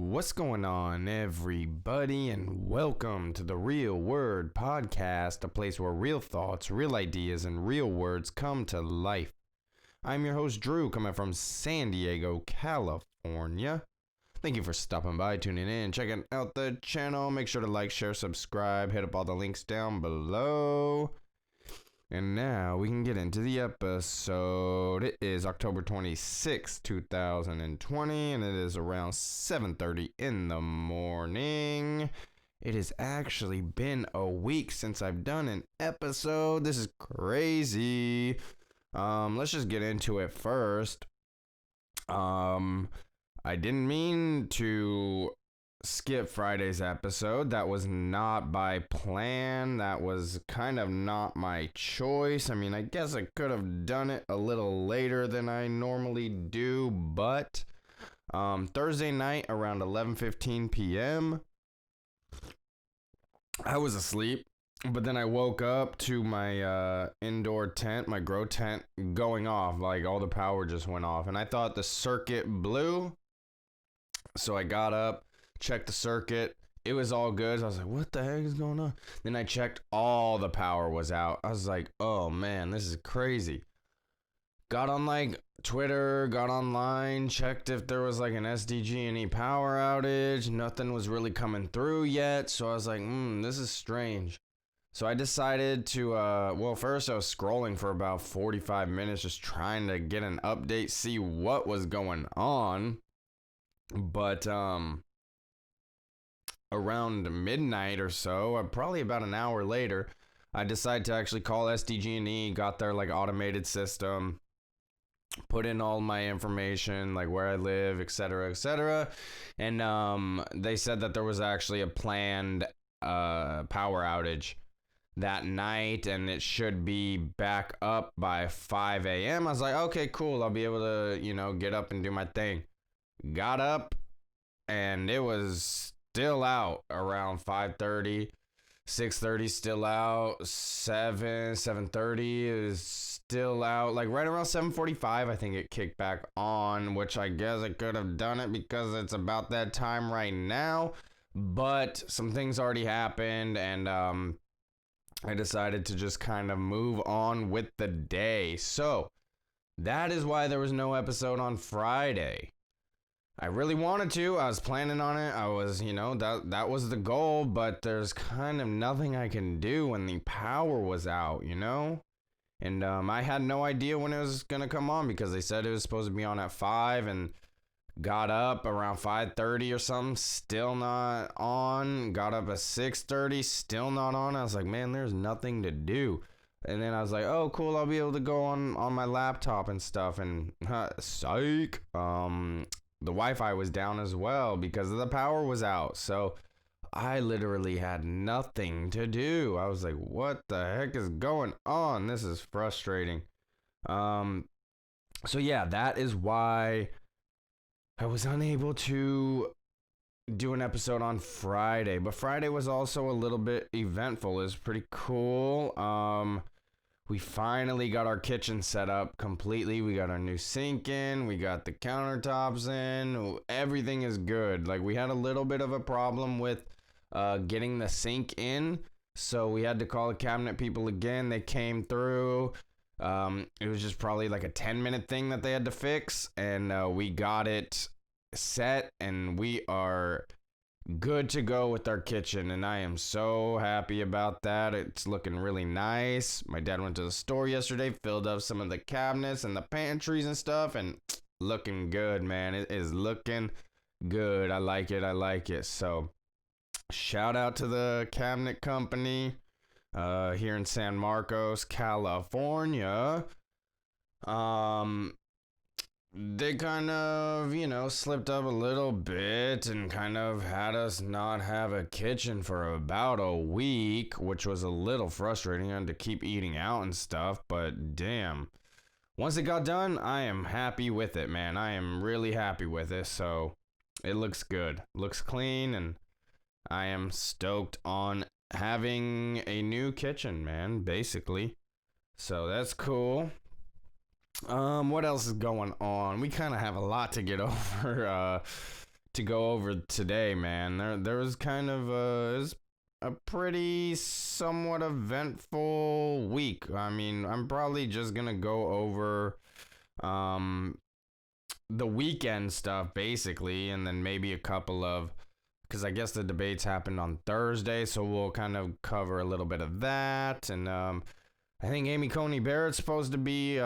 What's going on, everybody, and welcome to the Real Word Podcast, a place where real thoughts, real ideas, and real words come to life. I'm your host, Drew, coming from San Diego, California. Thank you for stopping by, tuning in, checking out the channel. Make sure to like, share, subscribe, hit up all the links down below. And now we can get into the episode. It is October 26, 2020, and it is around 7:30 in the morning. It has actually been a week since I've done an episode. This is crazy. Let's just get into it first. I didn't mean to skip Friday's episode. That was not by plan. That was kind of not my choice. I mean, I guess I could have done it a little later than I normally do, but Thursday night around 11:15 p.m. I was asleep, but then I woke up to my indoor tent, my grow tent, going off. Like, all the power just went off, and I thought the circuit blew. So I got up, checked the circuit. It was all good. I was like, what the heck is going on? Then I checked, all the power was out. I was like, oh man, this is crazy. Got on like Twitter, got online, checked if there was like an SDG&E power outage. Nothing was really coming through yet. So I was like, this is strange. So I decided to, first I was scrolling for about 45 minutes, just trying to get an update, see what was going on. But, around midnight or so, probably about an hour later, I decided to actually call SDG&E, got their like automated system, put in all my information, like where I live, etc., and they said that there was actually a planned power outage that night, and it should be back up by 5 a.m. I was like, okay, cool, I'll be able to, get up and do my thing. Got up, and it was still out around 5:30, 6:30 still out, 7:30 is still out. Like right around 7:45, I think it kicked back on, which I guess I could have done it because it's about that time right now. But some things already happened, and I decided to just kind of move on with the day. So that is why there was no episode on Friday. I really wanted to. I was planning on it. I was, that was the goal, but there's kind of nothing I can do when the power was out, And I had no idea when it was going to come on because they said it was supposed to be on at 5 and got up around 5:30 or something, still not on. Got up at 6:30, still not on. I was like, man, there's nothing to do. And then I was like, oh, cool, I'll be able to go on my laptop and stuff. And psych. The Wi-Fi was down as well because the power was out. So I literally had nothing to do. I was like, what the heck is going on? This is frustrating. So yeah, that is why I was unable to do an episode on Friday. But Friday was also a little bit eventful. It was pretty cool. We finally got our kitchen set up completely. We got our new sink in. We got the countertops in. Everything is good. Like, we had a little bit of a problem with getting the sink in. So we had to call the cabinet people again. They came through. It was just probably like a 10-minute thing that they had to fix. And we got it set. And we are good to go with our kitchen, and I am so happy about that. It's looking really nice. My dad went to the store yesterday, filled up some of the cabinets and the pantries and stuff, and looking good, man. It is looking good. I like it. So shout out to the cabinet company here in San Marcos, California. They kind of, slipped up a little bit and kind of had us not have a kitchen for about a week, which was a little frustrating. I had to keep eating out and stuff, but damn. Once it got done, I am happy with it, man. I am really happy with it, so it looks good. Looks clean, and I am stoked on having a new kitchen, man, basically. So that's cool. What else is going on? We kind of have a lot to get over. to go over today, man. There was kind of it was a pretty somewhat eventful week. I mean, I'm probably just gonna go over um the weekend stuff basically, and then maybe a couple of, because I guess the debates happened on Thursday, so we'll kind of cover a little bit of that. And I think Amy Coney Barrett's supposed to be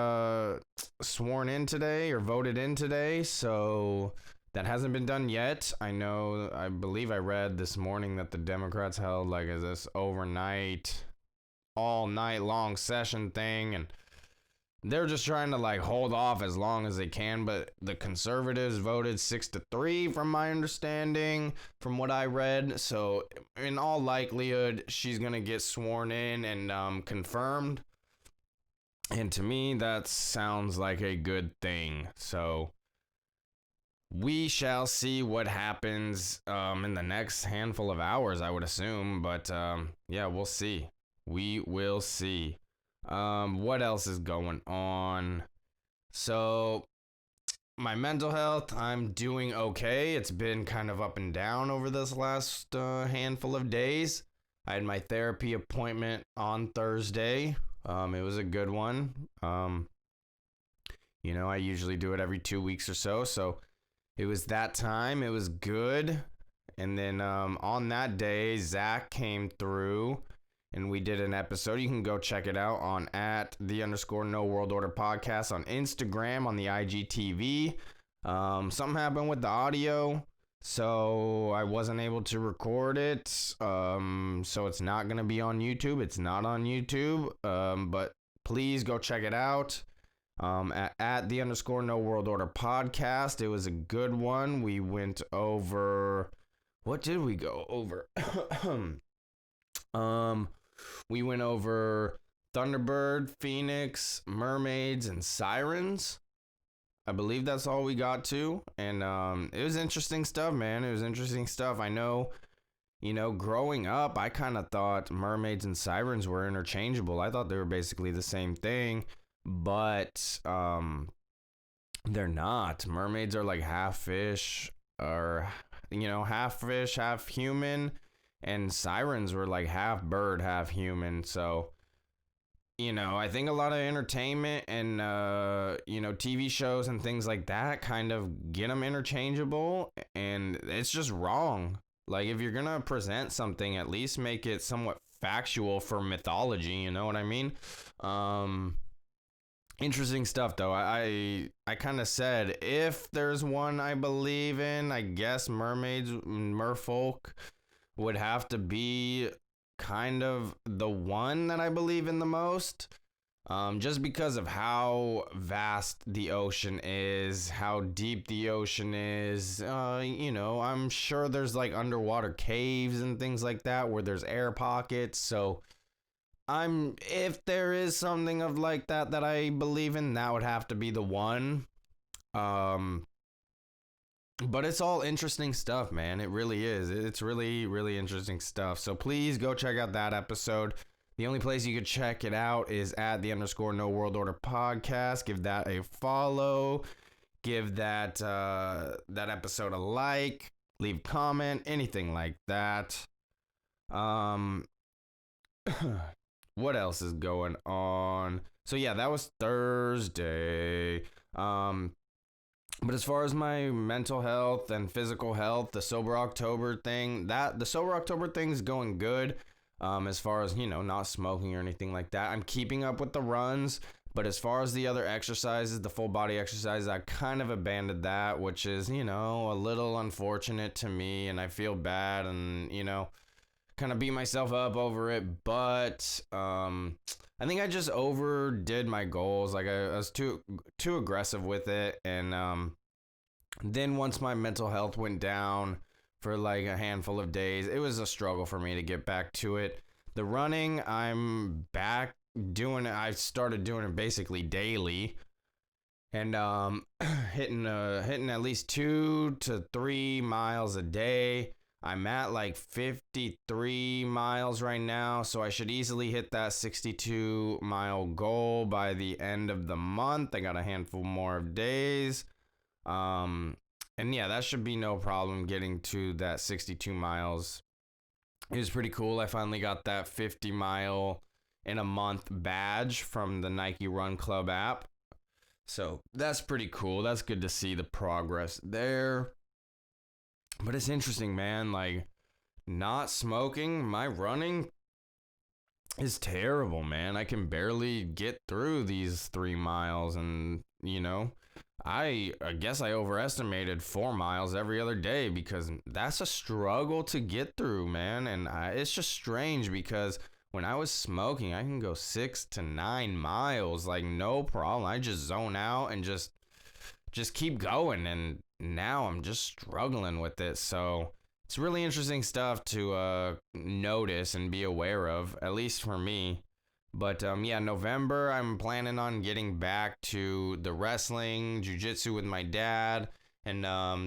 sworn in today or voted in today, so that hasn't been done yet. I believe I read this morning that the Democrats held like this overnight, all night long session thing, and they're just trying to like hold off as long as they can. But the conservatives voted 6-3 from my understanding, from what I read. So in all likelihood, she's gonna get sworn in and confirmed. And to me, that sounds like a good thing. So we shall see what happens in the next handful of hours, I would assume. But yeah, we'll see. We will see. What else is going on? So my mental health, I'm doing okay. It's been kind of up and down over this last handful of days. I had my therapy appointment on Thursday. It was a good one. I usually do it every 2 weeks or so. So it was that time. It was good. And then on that day, Zach came through and we did an episode. You can go check it out on @the_No World Order podcast on Instagram, on the IGTV. Something happened with the audio, so I wasn't able to record it. So it's not going to be on YouTube. It's not on YouTube. But please go check it out. At @the_No World Order podcast. It was a good one. We went over, what did we go over? We went over Thunderbird, Phoenix, mermaids, and sirens. I believe that's all we got to. And it was interesting stuff, man. It was interesting stuff. I know, growing up, I kind of thought mermaids and sirens were interchangeable. I thought they were basically the same thing, but they're not. Mermaids are like half fish, or half fish, half human. And sirens were like half bird, half human. So, I think a lot of entertainment and, TV shows and things like that kind of get them interchangeable. And it's just wrong. Like, if you're going to present something, at least make it somewhat factual for mythology. You know what I mean? Interesting stuff, though. I kind of said, if there's one I believe in, I guess mermaids, merfolk would have to be kind of the one that I believe in the most, just because of how vast the ocean is, how deep the ocean is. I'm sure there's like underwater caves and things like that where there's air pockets. So if there is something of like that I believe in, that would have to be the one. But it's all interesting stuff, man. It really is. It's really, really interesting stuff. So please go check out that episode. The only place you could check it out is at @the_No World Order podcast. Give that a follow. Give that episode a like. Leave a comment. Anything like that. What else is going on? So yeah, that was Thursday. But as far as my mental health and physical health, the Sober October thing, the Sober October thing is going good. As far as, not smoking or anything like that. I'm keeping up with the runs, but as far as the other exercises, the full body exercises, I kind of abandoned that, which is, a little unfortunate to me, and I feel bad and, kind of beat myself up over it. But I think I just overdid my goals. Like I was too aggressive with it, and then once my mental health went down for like a handful of days, it was a struggle for me to get back to it. The running, I'm back doing it. I started doing it basically daily, and hitting at least 2 to 3 miles a day. I'm at like 53 miles right now, so I should easily hit that 62-mile goal by the end of the month. I got a handful more of days. And yeah, that should be no problem getting to that 62 miles. It was pretty cool. I finally got that 50 mile in a month badge from the Nike Run Club app. So that's pretty cool. That's good to see the progress there. But it's interesting, man. Like, not smoking, my running is terrible, man. I can barely get through these 3 miles, and I guess I overestimated 4 miles every other day, because that's a struggle to get through, man. And it's just strange, because when I was smoking, I can go 6 to 9 miles, like, no problem. I just zone out and just keep going. And now I'm just struggling with it. So it's really interesting stuff to notice and be aware of, at least for me. But yeah, November, I'm planning on getting back to the wrestling, jiu-jitsu with my dad, and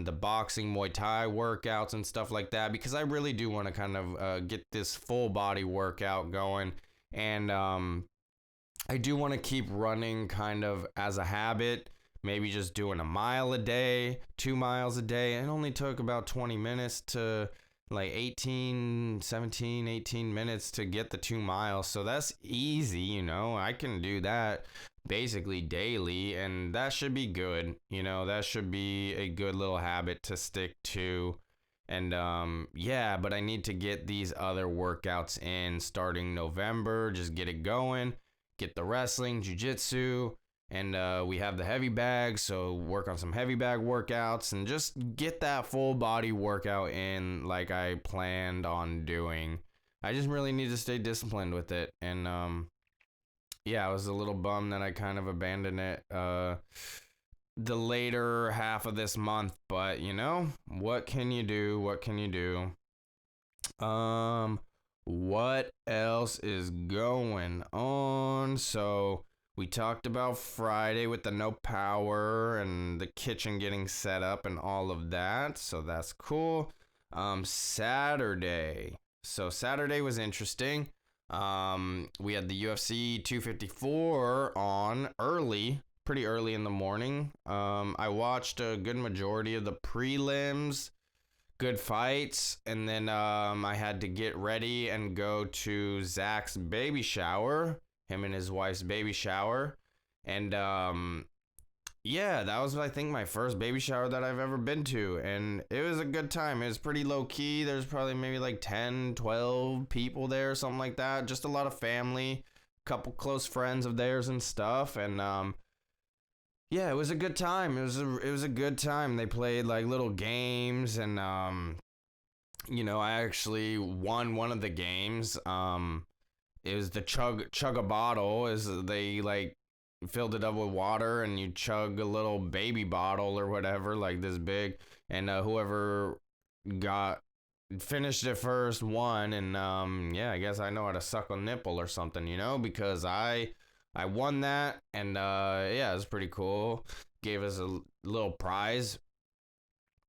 the boxing, Muay Thai workouts and stuff like that, because I really do want to kind of get this full body workout going. And I do want to keep running kind of as a habit, maybe just doing a mile a day, 2 miles a day. It only took about 20 minutes to like 17, 18 minutes to get the 2 miles. So that's easy, I can do that basically daily, and that should be good. That should be a good little habit to stick to. And yeah, but I need to get these other workouts in starting November, just get it going, get the wrestling, jiu-jitsu, and we have the heavy bag, so work on some heavy bag workouts and just get that full body workout in like I planned on doing. I just really need to stay disciplined with it. And yeah, I was a little bummed that I kind of abandoned it the later half of this month, but what can you do? What else is going on? So we talked about Friday with the no power and the kitchen getting set up and all of that. So that's cool. Saturday. So Saturday was interesting. We had the UFC 254 on pretty early in the morning. I watched a good majority of the prelims, good fights, and then I had to get ready and go to Zach's baby shower. Him and his wife's baby shower. And yeah, that was, I think, my first baby shower that I've ever been to, and it was a good time. It was pretty low key. There's probably maybe like 10, 12 people there, something like that. Just a lot of family, couple close friends of theirs and stuff. And yeah, it was a good time. It was a good time. They played like little games, and I actually won one of the games. It was the chug a bottle. They like filled it up with water, and you chug a little baby bottle or whatever, like this big, and whoever finished it first won. And yeah, I guess I know how to suck a nipple or something, because I won that. And yeah, it was pretty cool. Gave us a little prize.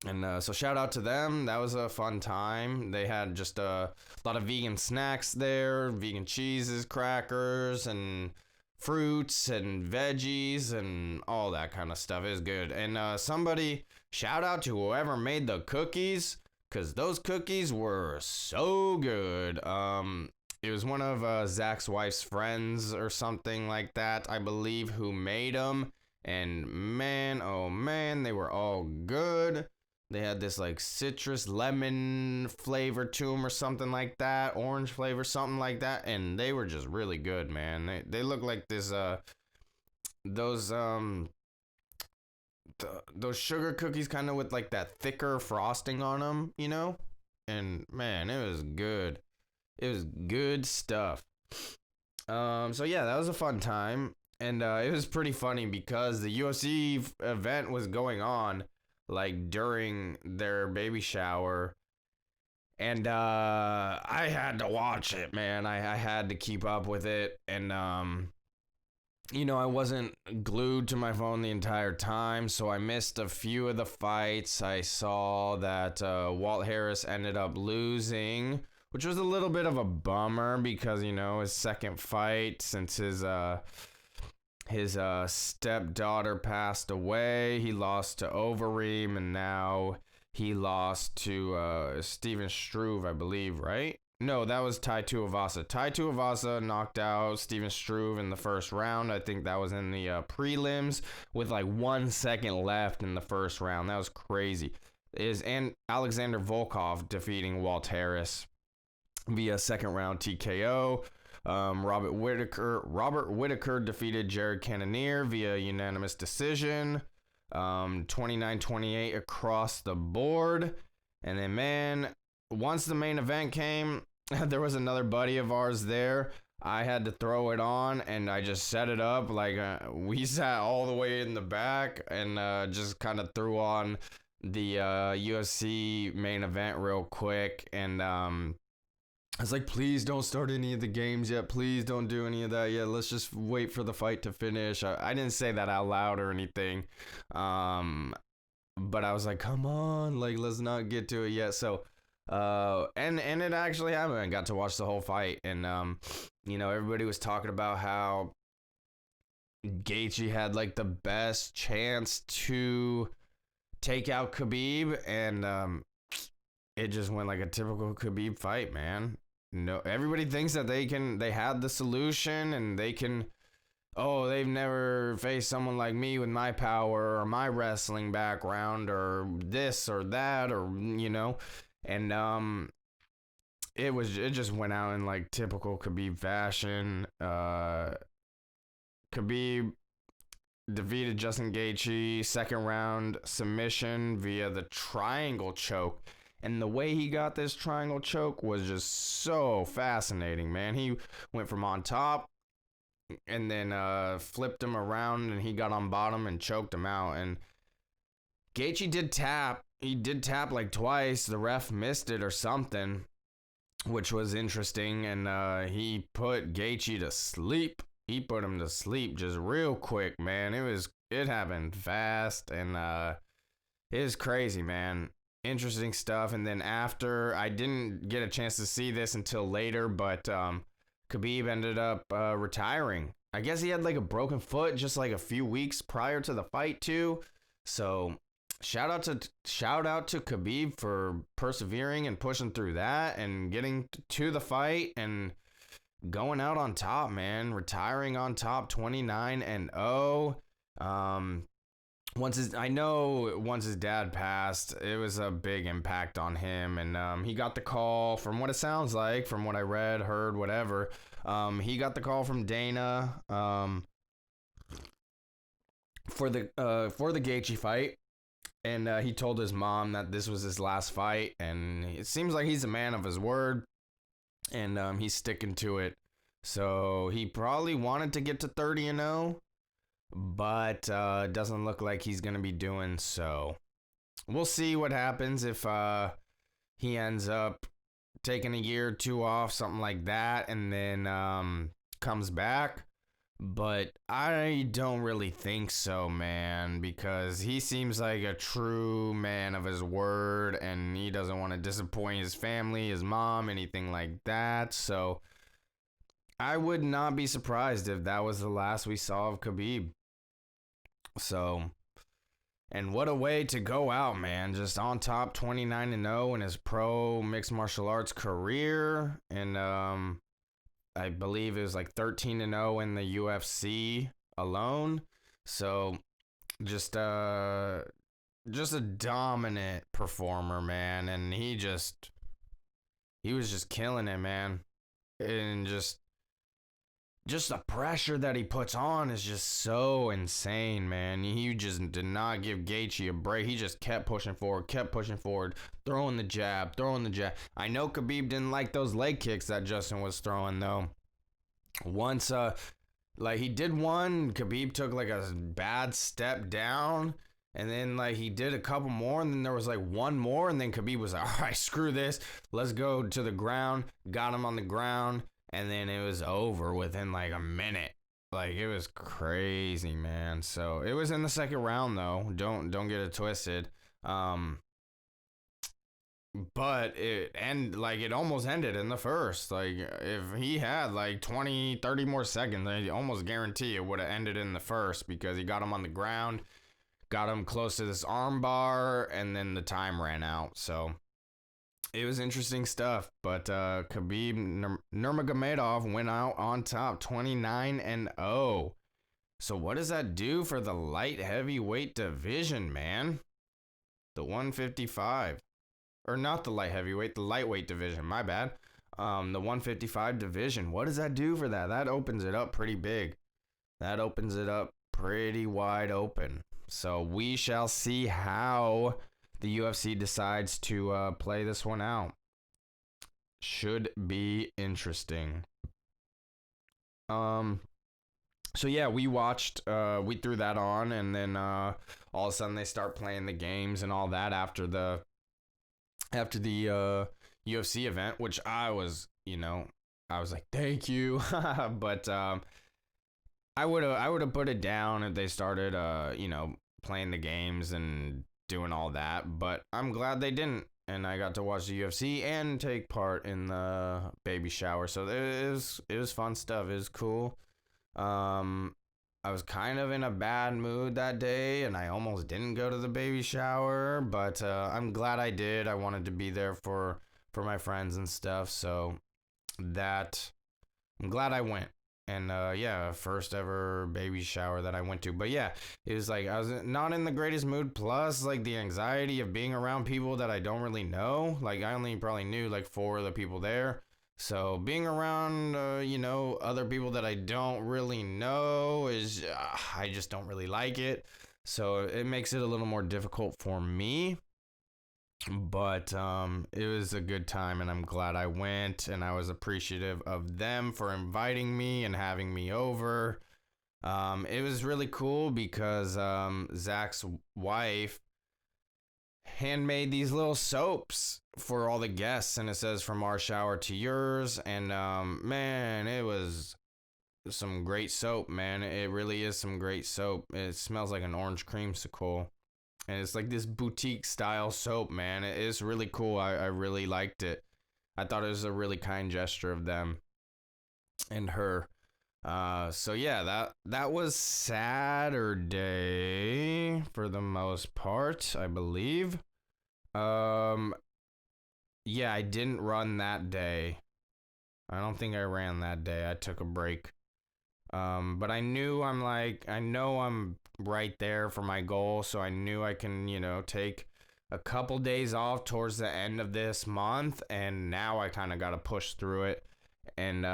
And so shout out to them. That was a fun time. They had just a lot of vegan snacks there, vegan cheeses, crackers, and fruits and veggies and all that kind of stuff. It was good. And shout out to whoever made the cookies, because those cookies were so good. It was one of Zach's wife's friends or something like that, I believe, who made them. And man, oh man, they were all good. They had this like citrus lemon flavor to them or something like that, orange flavor, something like that, and they were just really good, man. They look like this those sugar cookies kind of with like that thicker frosting on them, And man, it was good. It was good stuff. So yeah, that was a fun time, and it was pretty funny because the UFC event was going on like during their baby shower, and I had to watch it, man. I had to keep up with it. And I wasn't glued to my phone the entire time, so I missed a few of the fights. I saw that Walt Harris ended up losing, which was a little bit of a bummer because his second fight since his His stepdaughter passed away. He lost to Overeem, and now he lost to Steven Struve, I believe, right? No, that was Tai Tuivasa. Tai Tuivasa knocked out Steven Struve in the first round. I think that was in the prelims with like 1 second left in the first round. That was crazy. And Alexander Volkov defeating Walt Harris via second round TKO. Robert Whitaker defeated Jared Cannonier via unanimous decision. 29-28 across the board. And then, man, once the main event came, there was another buddy of ours there. I had to throw it on, and I just set it up. Like, we sat all the way in the back and just kind of threw on the UFC main event real quick. And I was like, please don't start any of the games yet. Please don't do any of that yet. Let's just wait for the fight to finish. I didn't say that out loud or anything. But I was like, come on, like, let's not get to it yet. So, and it actually happened. I got to watch the whole fight. And, everybody was talking about how Gaethje had, like, the best chance to take out Khabib. And, it just went like a typical Khabib fight, man. No, everybody thinks that they had the solution and they've never faced someone like me with my power or my wrestling background or this or that and it just went out in like typical Khabib fashion. Khabib defeated Justin Gaethje second round submission via the triangle choke. And the way he got this triangle choke was just so fascinating, man. He went from on top and then flipped him around, and he got on bottom and choked him out. And Gaethje did tap. He did tap like twice. The ref missed it or something, which was interesting. And he put Gaethje to sleep. He put him to sleep just real quick, man. It happened fast, and it was crazy, man. Interesting stuff. And then after, I didn't get a chance to see this until later, but Khabib ended up retiring. I guess he had like a broken foot just like a few weeks prior to the fight too. So shout out to Khabib for persevering and pushing through that and getting to the fight and going out on top, man. Retiring on top, 29-0. Once his dad passed, it was a big impact on him, and he got the call, from what it sounds like, from what I read, heard, whatever. He got the call from Dana for the Gaethje fight, and he told his mom that this was his last fight, and it seems like he's a man of his word, and he's sticking to it. So he probably wanted to get to 30-0. But doesn't look like he's going to be doing so. We'll see what happens if he ends up taking a year or two off, something like that, and then comes back. But I don't really think so, man, because he seems like a true man of his word, and he doesn't want to disappoint his family, his mom, anything like that. So I would not be surprised if that was the last we saw of Khabib. So, and what a way to go out, man. Just on top, 29-0 in his pro mixed martial arts career. And I believe it was like 13-0 in the UFC alone. So, just a dominant performer, man. And he was just killing it, man. And just the pressure that he puts on is just so insane, man. He just did not give Gaethje a break. He just kept pushing forward, throwing the jab. I know Khabib didn't like those leg kicks that Justin was throwing, though. Once, he did one, Khabib took, like, a bad step down, and then, like, he did a couple more, and then there was, like, one more, and then Khabib was like, all right, screw this. Let's go to the ground. Got him on the ground. And then it was over within like a minute. Like, it was crazy, man. So it was in the second round, though. Don't get it twisted. but it almost ended in the first. Like if he had like 20, 30 more seconds, I almost guarantee it would have ended in the first because he got him on the ground, got him close to this arm bar, and then the time ran out. So it was interesting stuff. But Khabib Nurmagomedov went out on top, 29-0. So what does that do for the light heavyweight division, man? The 155. Or not the light heavyweight, the lightweight division, my bad. The 155 division. What does that do for that? That opens it up pretty big. That opens it up pretty wide open. So we shall see how the UFC decides to play this one out. Should be interesting. So yeah, we watched, we threw that on, and then all of a sudden they start playing the games and all that after the UFC event, which I was like, thank you, but I would have put it down if they started playing the games and doing all that, but I'm glad they didn't, and I got to watch the UFC and take part in the baby shower, so it was fun stuff. It was cool. I was kind of in a bad mood that day, and I almost didn't go to the baby shower, but I'm glad I did. I wanted to be there for my friends and stuff, so that I'm glad I went. And yeah, first ever baby shower that I went to. But yeah, it was like I was not in the greatest mood. Plus, like the anxiety of being around people that I don't really know. Like I only probably knew like 4 of the people there. So being around, other people that I don't really know is, I just don't really like it. So it makes it a little more difficult for me. But it was a good time, and I'm glad I went, and I was appreciative of them for inviting me and having me over. It was really cool because Zach's wife handmade these little soaps for all the guests, and it says from our shower to yours, and man, it was some great soap, man. It really is some great soap. It smells like an orange creamsicle, and it's like this boutique style soap, man. It is really cool. I really liked it. I thought it was a really kind gesture of them and her. So yeah, that was Saturday for the most part, I believe. Um, yeah, I didn't run that day. I don't think I ran that day. I took a break. But I know I'm right there for my goal, so I knew I can, take a couple days off towards the end of this month, and now I kind of got to push through it. And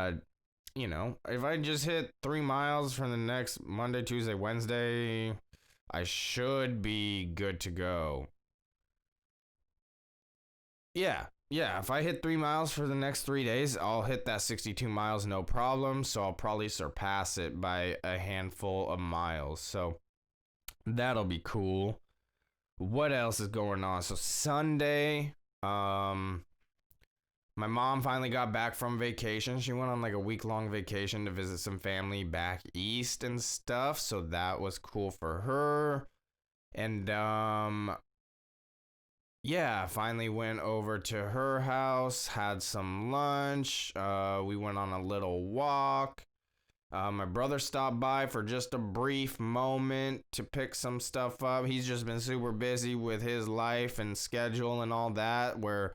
if I just hit 3 miles from the next Monday, Tuesday, Wednesday, I should be good to go. Yeah. Yeah, if I hit 3 miles for the next 3 days, I'll hit that 62 miles no problem. So I'll probably surpass it by a handful of miles. So that'll be cool. What else is going on? So Sunday, my mom finally got back from vacation. She went on like a week-long vacation to visit some family back east and stuff. So that was cool for her. And yeah, finally went over to her house, had some lunch. We went on a little walk. My brother stopped by for just a brief moment to pick some stuff up. He's just been super busy with his life and schedule and all that, where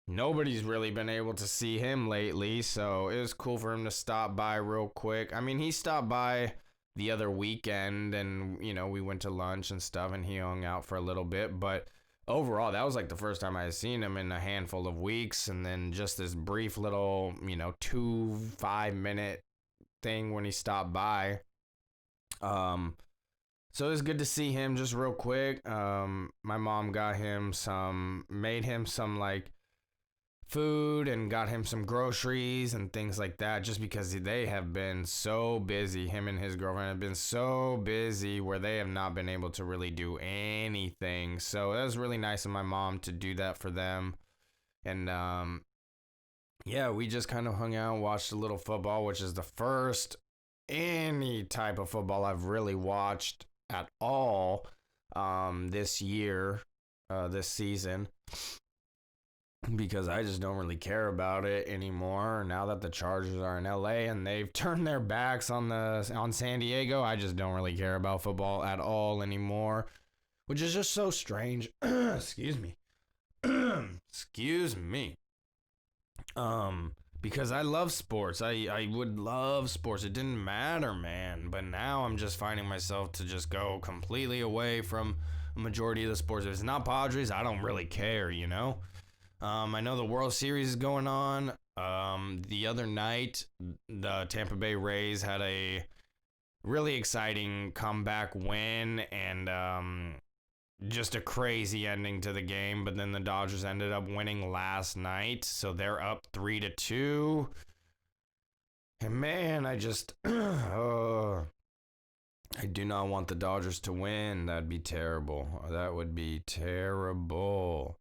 nobody's really been able to see him lately. So it was cool for him to stop by real quick. I mean, he stopped by the other weekend, and we went to lunch and stuff, and he hung out for a little bit. But overall, that was like the first time I had seen him in a handful of weeks, and then just this brief little 2 5-minute thing when he stopped by. So it was good to see him just real quick. My mom made him some like food and got him some groceries and things like that, just because they have been so busy. Him and his girlfriend have been so busy where they have not been able to really do anything. So it was really nice of my mom to do that for them. And yeah, we just kind of hung out, watched a little football, which is the first any type of football I've really watched at all this year, this season. because I just don't really care about it anymore. Now that the Chargers are in LA and they've turned their backs on San Diego, I just don't really care about football at all anymore, which is just so strange. Excuse me. Excuse me. Because I love sports. I would love sports. It didn't matter, man. But now I'm just finding myself to just go completely away from a majority of the sports. If it's not Padres, I don't really care, you know? I know the World Series is going on. The other night, the Tampa Bay Rays had a really exciting comeback win and just a crazy ending to the game. But then the Dodgers ended up winning last night, so they're up 3-2. And man, I just I do not want the Dodgers to win. That'd be terrible. That would be terrible.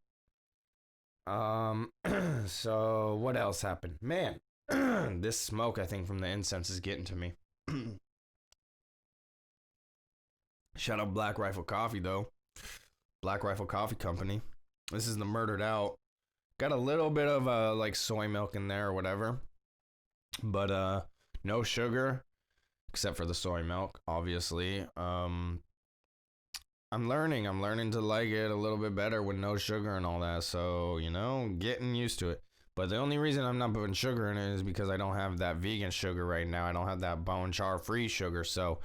So what else happened? Man, this smoke, I think, from the incense is getting to me. Shout out Black Rifle Coffee, though. Black Rifle Coffee Company. This is the Murdered Out. Got a little bit of like soy milk in there or whatever, but no sugar except for the soy milk, obviously. I'm learning to like it a little bit better with no sugar and all that. So, you know, getting used to it. But the only reason I'm not putting sugar in it is because I don't have that vegan sugar right now. I don't have that bone char free sugar. So,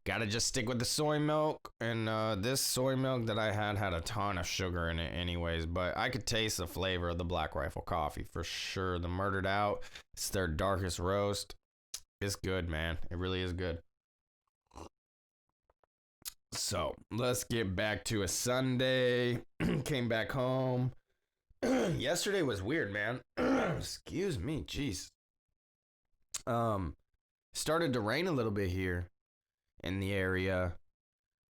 gotta just stick with the soy milk. And this soy milk that I had a ton of sugar in it anyways. But I could taste the flavor of the Black Rifle Coffee for sure. The Murdered Out, it's their darkest roast. It's good, man. It really is good. So let's get back to a Sunday. Came back home. Yesterday was weird, man. Excuse me, jeez. Started to rain a little bit here in the area.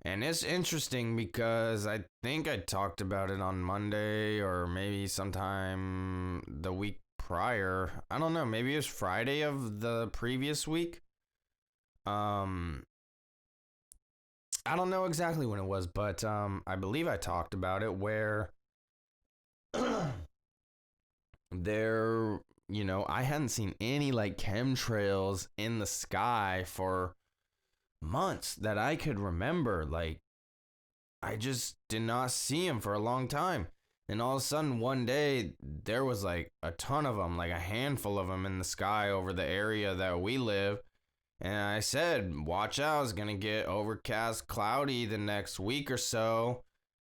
And it's interesting because I think I talked about it on Monday or maybe sometime the week prior. I don't know, maybe it was Friday of the previous week. I don't know exactly when it was, but I believe I talked about it where there, you know, I hadn't seen any like chemtrails in the sky for months that I could remember. Like, I just did not see them for a long time. And all of a sudden, one day, there was like a ton of them, like a handful of them in the sky over the area that we live. And I said, watch out, it's going to get overcast, cloudy the next week or so.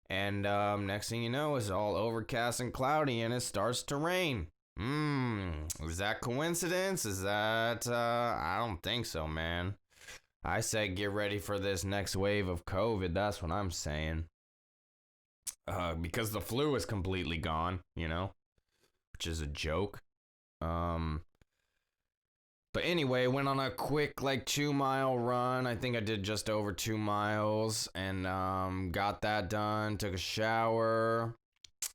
And next thing you know, it's all overcast and cloudy and it starts to rain. Is that coincidence? Is that, I don't think so, man. I said get ready for this next wave of COVID, that's what I'm saying. Because the flu is completely gone, you know, which is a joke. But anyway, went on a quick like 2-mile run. I think I did just over 2 miles and got that done. Took a shower.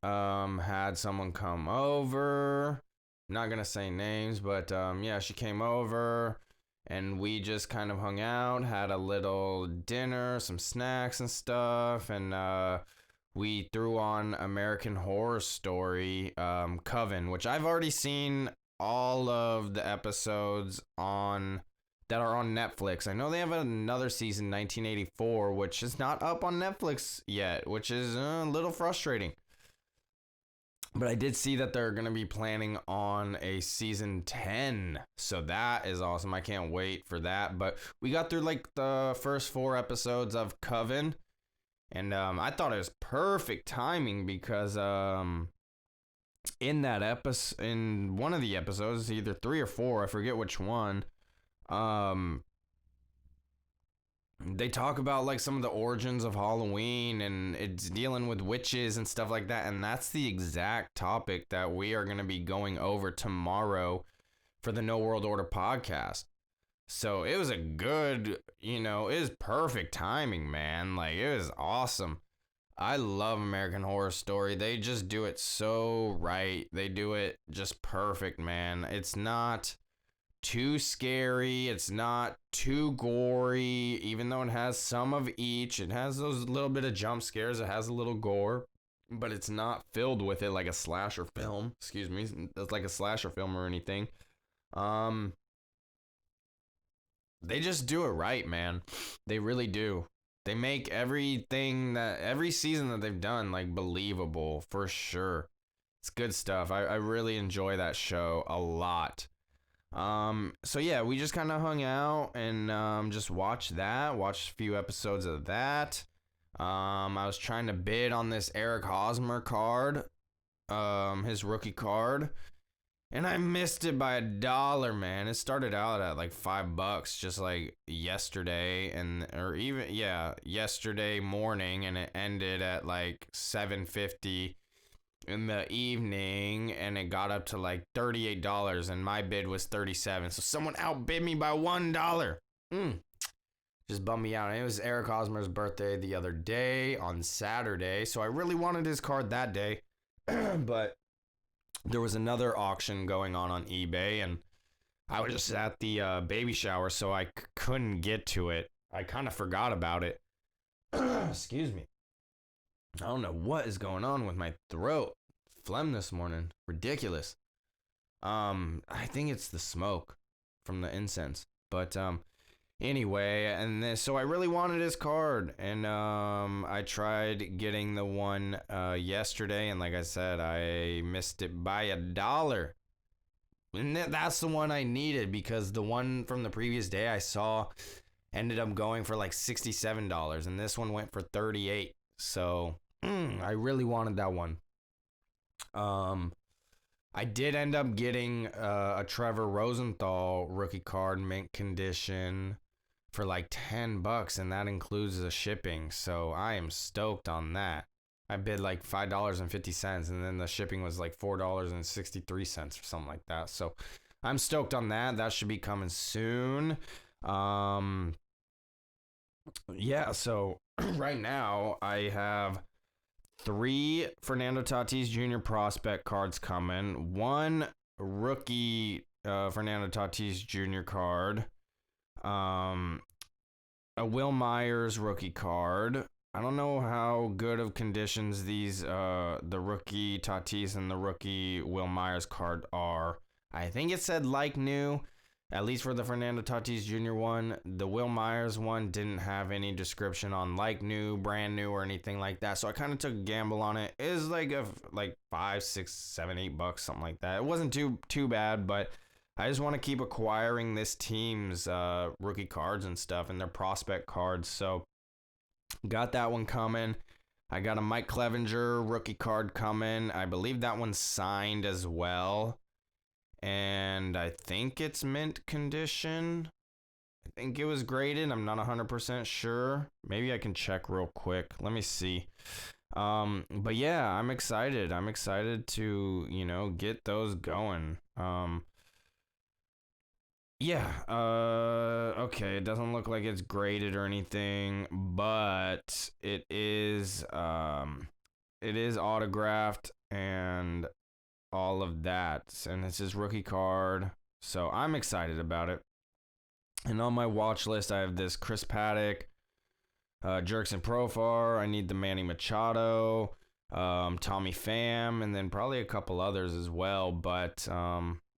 Had someone come over. I'm not gonna say names, but yeah, she came over and we just kind of hung out, had a little dinner, some snacks and stuff, and we threw on American Horror Story, Coven, which I've already seen all of the episodes on that are on Netflix. I know they have another season, 1984, which is not up on Netflix yet, which is a little frustrating. But I did see that they're going to be planning on a season 10. So that is awesome. I can't wait for that. But we got through like the first 4 episodes of Coven. And I thought it was perfect timing because in that episode, in one of the episodes, either 3 or 4, I forget which one, they talk about like some of the origins of Halloween and it's dealing with witches and stuff like that, and that's the exact topic that we are going to be going over tomorrow for the No World Order podcast. So it was a good, you know, it was perfect timing, man. Like, it was awesome. I love American Horror Story. They just do it so right. They do it just perfect, man. It's not too scary. It's not too gory, even though it has some of each. It has those little bit of jump scares. It has a little gore. but it's not filled with it like a slasher film. Excuse me, it's like a slasher film or anything. Um, they just do it right, man. They really do. They make every season that they've done like believable for sure. It's good stuff. I really enjoy that show a lot. So yeah, we just kind of hung out and just watched a few episodes of that. I was trying to bid on this Eric Hosmer card, his rookie card, and I missed it by $1, man. It started out at like $5 just like yesterday yesterday morning, and it ended at like 7:50 in the evening, and it got up to like $38, and my bid was 37. So someone outbid me by $1. Just bummed me out. And it was Eric Hosmer's birthday the other day on Saturday, so I really wanted his card that day. But there was another auction going on eBay, and I was just at the baby shower, so I couldn't get to it. I kind of forgot about it. Excuse me. I don't know what is going on with my throat. Phlegm this morning. Ridiculous. I think it's the smoke from the incense. But anyway, so I really wanted his card, and I tried getting the one yesterday, and like I said, I missed it by $1. And that's the one I needed, because the one from the previous day I saw ended up going for like $67, and this one went for $38. So I really wanted that one. I did end up getting a Trevor Rosenthal rookie card mint condition for like $10, and that includes the shipping. So I am stoked on that. I bid like $5.50, and then the shipping was like $4.63 or something like that. So I'm stoked on that. That should be coming soon. Yeah, so right now I have 3 Fernando Tatis Jr. prospect cards coming, 1 rookie Fernando Tatis Jr. card, a Will Myers rookie card. I don't know how good of conditions these the rookie Tatis and the rookie Will Myers card are. I think it said like new, at least for the Fernando Tatis Jr. one. The Will Myers one didn't have any description on like new, brand new, or anything like that. So I kind of took a gamble on it. It was like $5, $6, $7, $8, something like that. It wasn't too bad, but I just want to keep acquiring this team's rookie cards and stuff, and their prospect cards. So got that one coming. I got a Mike Clevenger rookie card coming. I believe that one's signed as well. And I think it's mint condition. I think it was graded. I'm not 100% sure. Maybe I can check real quick. Let me see. But yeah, I'm excited. I'm excited to, get those going. Yeah. Okay. It doesn't look like it's graded or anything, but it is autographed and all of that, and it's his rookie card, so I'm excited about it. And on my watch list, I have this Chris Paddock, Jerkson Profar. I need the Manny Machado, Tommy Pham, and then probably a couple others as well. But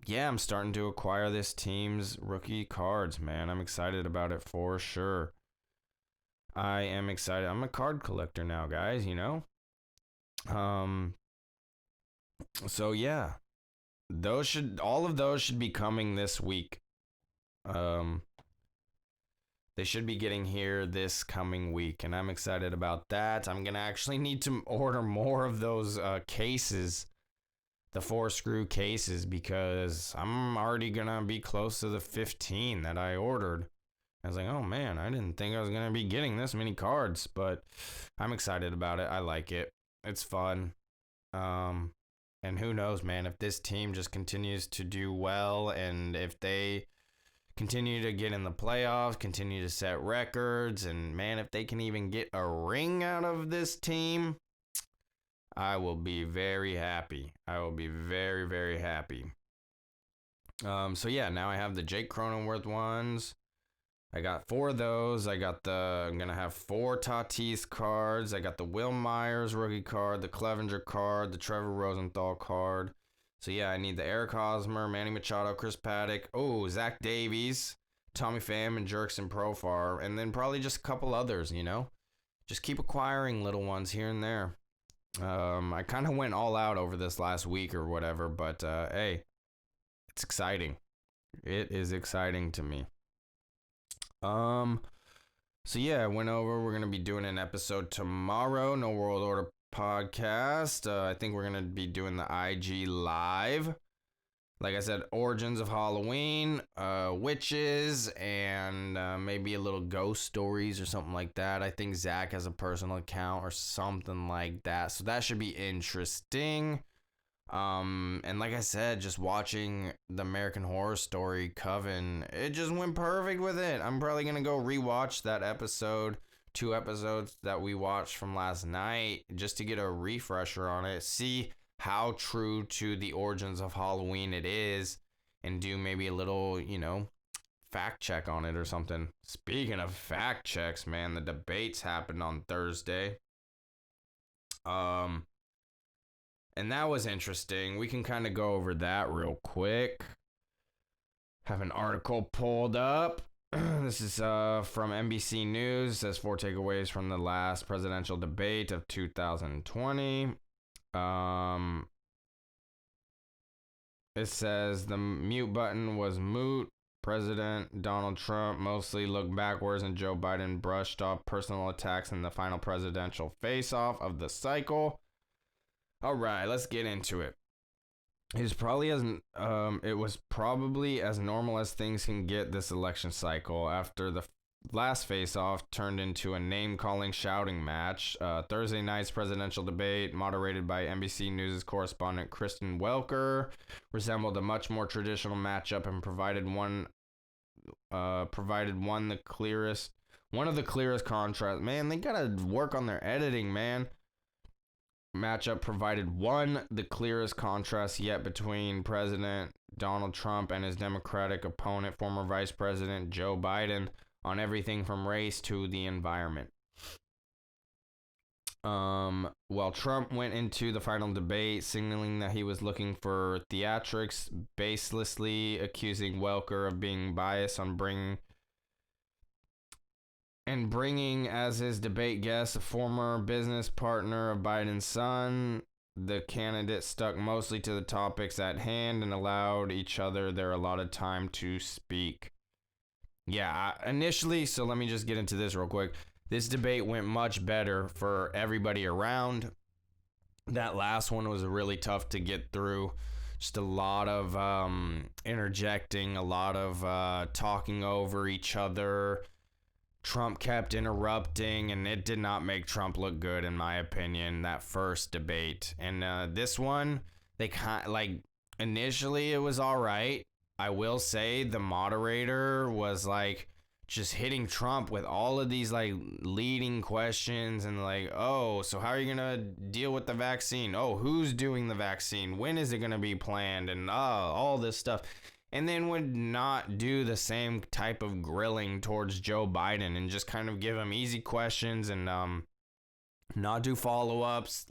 yeah, I'm starting to acquire this team's rookie cards, man. I'm excited about it for sure. I am excited. I'm a card collector now, guys, So yeah, all of those should be coming this week. They should be getting here this coming week, and I'm excited about that. I'm gonna actually need to order more of those cases, the 4-screw cases, because I'm already gonna be close to the 15 that I ordered. I was like, oh man, I didn't think I was gonna be getting this many cards, but I'm excited about it. I like it. It's fun. And who knows, man, if this team just continues to do well, and if they continue to get in the playoffs, continue to set records, and man, if they can even get a ring out of this team, I will be very happy. I will be very, very happy. So yeah, now I have the Jake Cronenworth ones. I got 4 of those. I'm going to have 4 Tatis cards. I got the Will Myers rookie card, the Clevenger card, the Trevor Rosenthal card. So, yeah, I need the Eric Hosmer, Manny Machado, Chris Paddock. Oh, Zach Davies, Tommy Pham, and Jerkson Profar. And then probably just a couple others, you know? Just keep acquiring little ones here and there. I kind of went all out over this last week or whatever, but hey, it's exciting. It is exciting to me. So yeah, I went over. We're gonna be doing an episode tomorrow. No World Order podcast. I think we're gonna be doing the IG live. Like I said, origins of Halloween, witches, and maybe a little ghost stories or something like that. I think Zach has a personal account or something like that. So that should be interesting. And like I said, just watching the American Horror Story Coven, it just went perfect with it. I'm probably going to go rewatch that episode, 2 episodes that we watched from last night, just to get a refresher on it. See how true to the origins of Halloween it is, and do maybe a little, you know, fact check on it or something. Speaking of fact checks, man, the debates happened on Thursday. And that was interesting. We can kind of go over that real quick. Have an article pulled up. This is from NBC News. It says 4 takeaways from the last presidential debate of 2020. It says the mute button was moot. President Donald Trump mostly looked backwards, and Joe Biden brushed off personal attacks in the final presidential face-off of the cycle. All right, let's get into it. It was probably as normal as things can get this election cycle after the last face-off turned into a name-calling shouting match. Thursday night's presidential debate, moderated by NBC News' correspondent Kristen Welker, resembled a much more traditional matchup and provided one of the clearest contrasts. Man, they gotta work on their editing, man. Matchup provided the clearest contrast yet between President Donald Trump and his Democratic opponent, former Vice President Joe Biden, on everything from race to the environment. While Trump went into the final debate signaling that he was looking for theatrics, baselessly accusing Welker of being biased on bringing as his debate guest a former business partner of Biden's son, the candidate stuck mostly to the topics at hand and allowed each other their allotted time to speak. Yeah, initially, so let me just get into this real quick. This debate went much better for everybody around. That last one was really tough to get through. Just a lot of interjecting, a lot of talking over each other. Trump kept interrupting, and it did not make Trump look good, in my opinion, that first debate. And this one, they initially it was all right. I will say the moderator was just hitting Trump with all of these leading questions and oh, so how are you going to deal with the vaccine? Oh, who's doing the vaccine? When is it going to be planned? And all this stuff. And then would not do the same type of grilling towards Joe Biden and just kind of give him easy questions and not do follow-ups,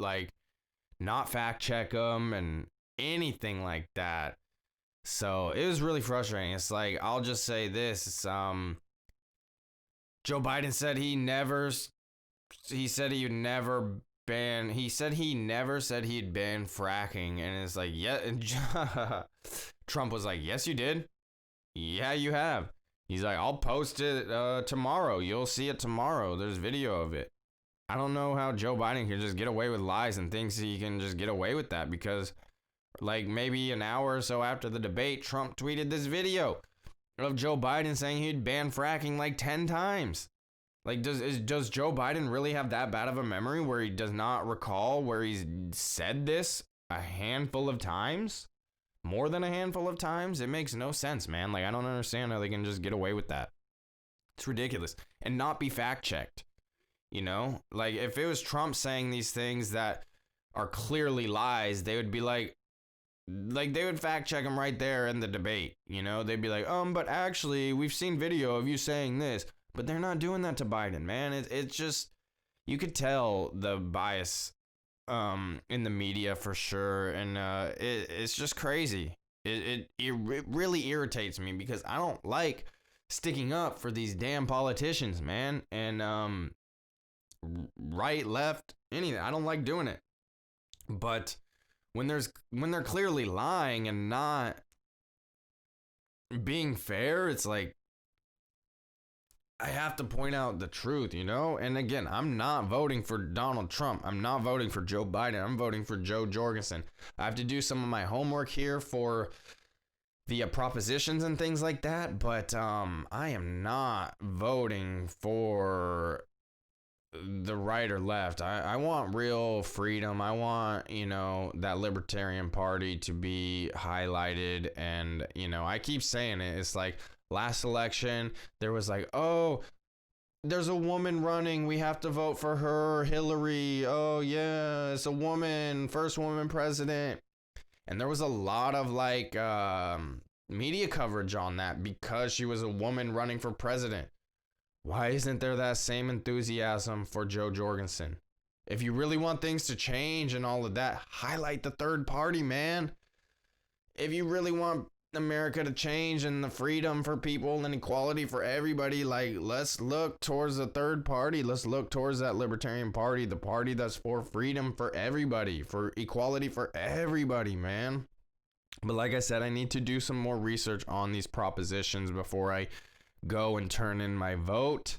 not fact check them and anything like that. So it was really frustrating. It's I'll just say this. It's, Joe Biden said he never said he'd ban fracking. And it's yeah. Trump was yes, you did. Yeah, you have. He's I'll post it tomorrow. You'll see it tomorrow. There's video of it. I don't know how Joe Biden can just get away with lies and thinks he can just get away with that because maybe an hour or so after the debate, Trump tweeted this video of Joe Biden saying he'd ban fracking 10 times. Does Joe Biden really have that bad of a memory where he does not recall where he's said this a handful of times? More than a handful of times? It makes no sense, man. I don't understand how they can just get away with that. It's ridiculous. And not be fact-checked. You know? If it was Trump saying these things that are clearly lies, they would be like they would fact check him right there in the debate. You know, they'd be like, but actually, we've seen video of you saying this, but they're not doing that to Biden, man. It's just, you could tell the bias in the media for sure, and it's just crazy. It really irritates me because I don't like sticking up for these damn politicians, man. And right, left, anything. I don't like doing it. But when they're clearly lying and not being fair, it's like I have to point out the truth, you know? And again, I'm not voting for Donald Trump. I'm not voting for Joe Biden. I'm voting for Joe Jorgensen. I have to do some of my homework here for the propositions and things like that, but I am not voting for the right or left. I want real freedom. I want, you know, that Libertarian Party to be highlighted. And, you know, I keep saying it. It's like last election, there was like, oh, there's a woman running. We have to vote for her, Hillary. Oh, yeah, it's a woman, first woman president. And there was a lot of like media coverage on that because she was a woman running for president. Why isn't there that same enthusiasm for Joe Jorgensen? If you really want things to change and all of that, highlight the third party, man. If you really want America to change and the freedom for people and equality for everybody, like, let's look towards the third party. Let's look towards that Libertarian Party, the party that's for freedom for everybody, for equality for everybody, man. But like I said, I need to do some more research on these propositions before I go and turn in my vote.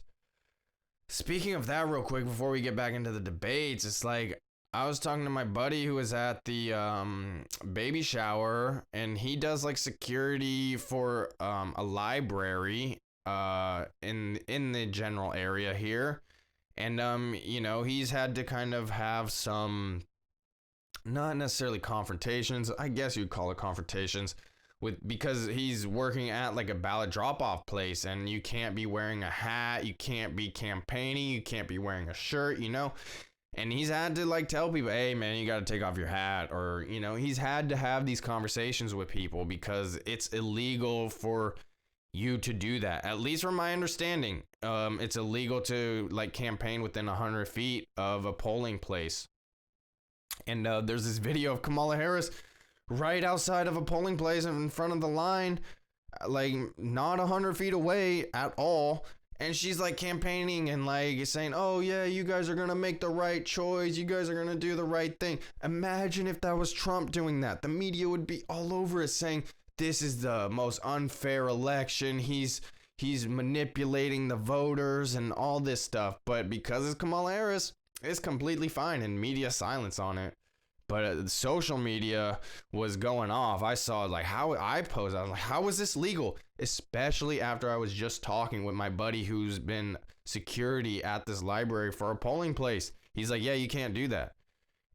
Speaking of that, real quick, before we get back into the debates, it's like I was talking to my buddy who was at the baby shower, and he does like security for a library in the general area here. And you know, he's had to kind of have some, not necessarily confrontations, I guess you'd call it confrontations, because he's working at like a ballot drop-off place, and you can't be wearing a hat, you can't be campaigning, you can't be wearing a shirt, you know. And he's had to like tell people, hey man, you got to take off your hat, or, you know, he's had to have these conversations with people because it's illegal for you to do that. At least from my understanding, it's illegal to like campaign within 100 feet of a polling place. And there's this video of Kamala Harris right outside of a polling place in front of the line, like not 100 feet away at all. And she's like campaigning and like saying, oh yeah, you guys are going to make the right choice. You guys are going to do the right thing. Imagine if that was Trump doing that. The media would be all over it saying, this is the most unfair election. He's manipulating the voters and all this stuff. But because it's Kamala Harris, it's completely fine, and media silence on it. But social media was going off. I saw like how I posed. I was like, how is this legal? Especially after I was just talking with my buddy who's been security at this library for a polling place. He's like, yeah, you can't do that.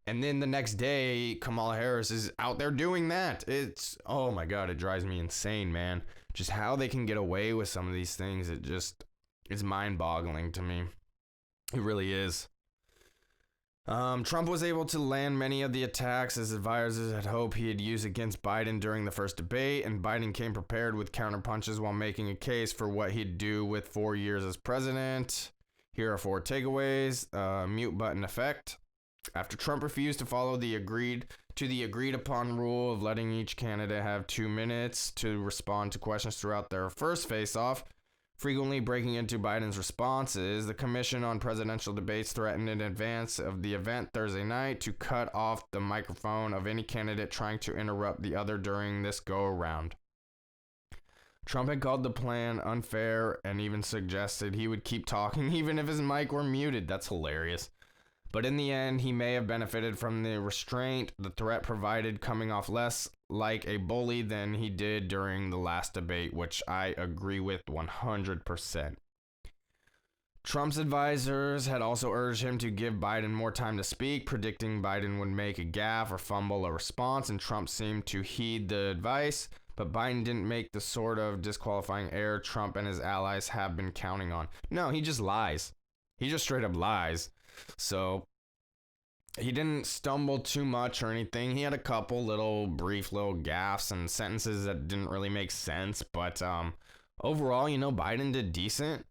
And then the next day, Kamala Harris is out there doing that. It's, oh my God, it drives me insane, man. Just how they can get away with some of these things. It's mind-boggling to me. It really is. Trump was able to land many of the attacks his advisors had hoped he'd use against Biden during the first debate, and Biden came prepared with counterpunches while making a case for what he'd do with 4 years as president. Here are 4 takeaways. Mute button effect. After Trump refused to follow the agreed upon rule of letting each candidate have 2 minutes to respond to questions throughout their first face-off, frequently breaking into Biden's responses, the Commission on Presidential Debates threatened in advance of the event Thursday night to cut off the microphone of any candidate trying to interrupt the other during this go-around. Trump had called the plan unfair and even suggested he would keep talking even if his mic were muted. That's hilarious. But in the end, he may have benefited from the restraint the threat provided, coming off less like a bully than he did during the last debate, which I agree with 100%. Trump's advisors had also urged him to give Biden more time to speak, predicting Biden would make a gaffe or fumble a response, and Trump seemed to heed the advice. But Biden didn't make the sort of disqualifying error Trump and his allies have been counting on. No, he just lies. He just straight up lies. So he didn't stumble too much or anything. He had a couple little brief little gaffes and sentences that didn't really make sense, but overall, Biden did decent.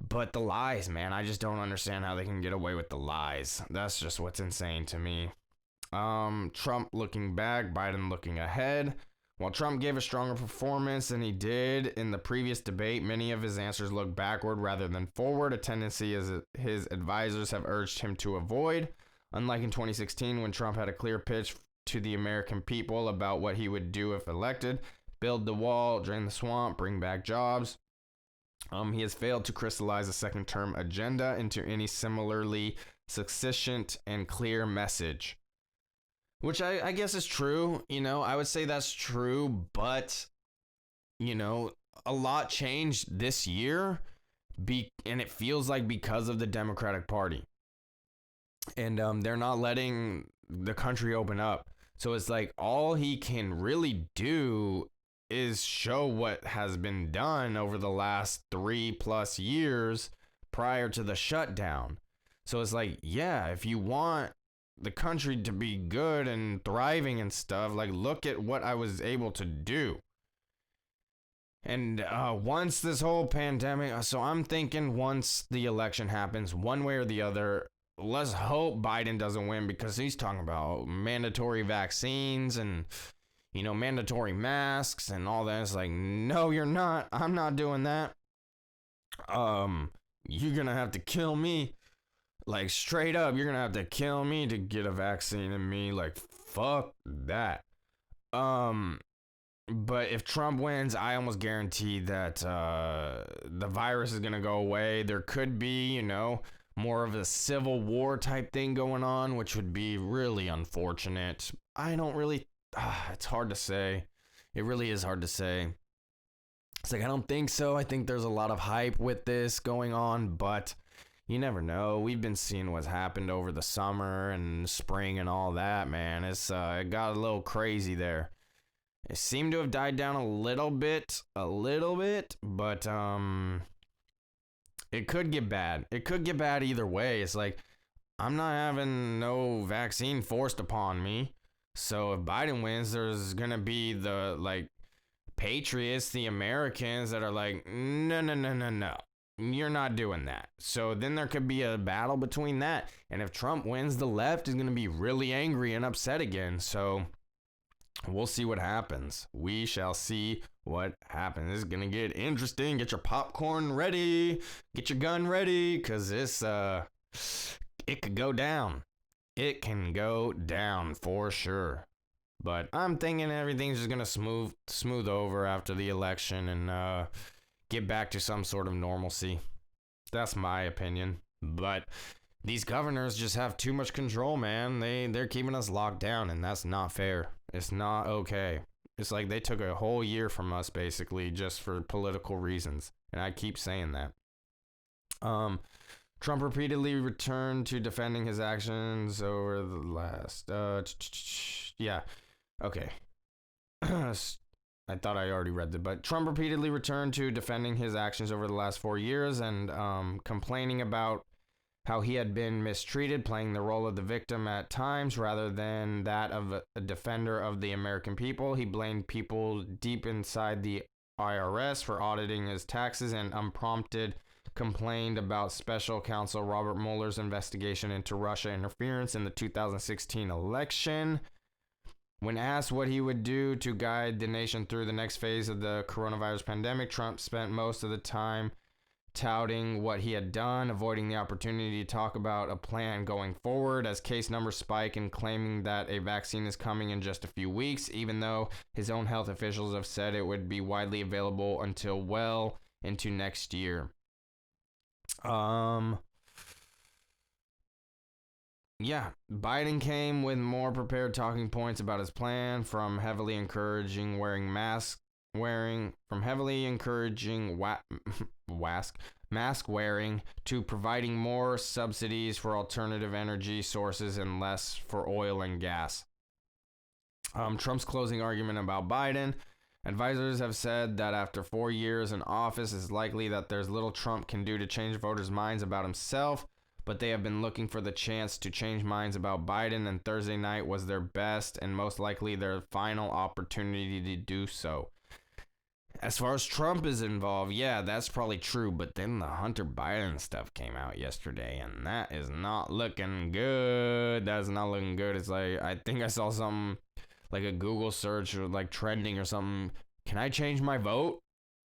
But the lies, man, I just don't understand how they can get away with the lies. That's just what's insane to me. Trump looking back, Biden looking ahead. While Trump gave a stronger performance than he did in the previous debate, many of his answers look backward rather than forward, a tendency as his advisors have urged him to avoid. Unlike in 2016, when Trump had a clear pitch to the American people about what he would do if elected: build the wall, drain the swamp, bring back jobs. He has failed to crystallize a second-term agenda into any similarly succinct and clear message. Which I guess is true. I would say that's true, but, a lot changed this year, and it feels like because of the Democratic Party. And they're not letting the country open up. So it's like all he can really do is show what has been done over the last 3+ years prior to the shutdown. So it's like, yeah, if you want the country to be good and thriving and stuff, like, look at what I was able to do. And once this whole pandemic, so I'm thinking once the election happens, one way or the other, let's hope Biden doesn't win, because he's talking about mandatory vaccines and, mandatory masks and all that. It's like, no, you're not. I'm not doing that. You're going to have to kill me. Like, straight up, you're going to have to kill me to get a vaccine in me. Like, fuck that. But if Trump wins, I almost guarantee that the virus is going to go away. There could be, more of a civil war type thing going on, which would be really unfortunate. I don't really, it's hard to say. It really is hard to say. It's like, I don't think so. I think there's a lot of hype with this going on, but you never know. We've been seeing what's happened over the summer and spring and all that, man. It got a little crazy there. It seemed to have died down a little bit, but it could get bad. It could get bad either way. It's like, I'm not having no vaccine forced upon me. So if Biden wins, there's going to be the, patriots, the Americans that are like, no. You're not doing that. So then there could be a battle between that. And if Trump wins, the left is going to be really angry and upset again. So we'll see what happens. We shall see what happens. This is going to get interesting. Get your popcorn ready. Get your gun ready. Because it could go down. It can go down for sure. But I'm thinking everything's just going to smooth over after the election and get back to some sort of normalcy. That's my opinion. But these governors just have too much control, man. They're keeping us locked down, and that's not fair. It's not okay. It's like they took a whole year from us, basically, just for political reasons. And I keep saying that. Trump repeatedly returned to defending his actions over the last... yeah. Okay. I thought I already read it, but Trump repeatedly returned to defending his actions over the last 4 years and complaining about how he had been mistreated, playing the role of the victim at times rather than that of a defender of the American people. He blamed people deep inside the IRS for auditing his taxes and unprompted complained about special counsel Robert Mueller's investigation into Russia interference in the 2016 election. When asked what he would do to guide the nation through the next phase of the coronavirus pandemic, Trump spent most of the time touting what he had done, avoiding the opportunity to talk about a plan going forward as case numbers spike and claiming that a vaccine is coming in just a few weeks, even though his own health officials have said it would be widely available until well into next year. Yeah, Biden came with more prepared talking points about his plan, from heavily encouraging mask wearing to providing more subsidies for alternative energy sources and less for oil and gas. Trump's closing argument about Biden. Advisors have said that after 4 years in office, it's likely that there's little Trump can do to change voters' minds about himself. but they have been looking for the chance to change minds about Biden, and Thursday night was their best and most likely their final opportunity to do so. As far as Trump is involved, yeah, that's probably true, but then the Hunter Biden stuff came out yesterday, and that is not looking good. That's not looking good. It's like, I think I saw something, like a Google search or like trending or something. Can I change my vote?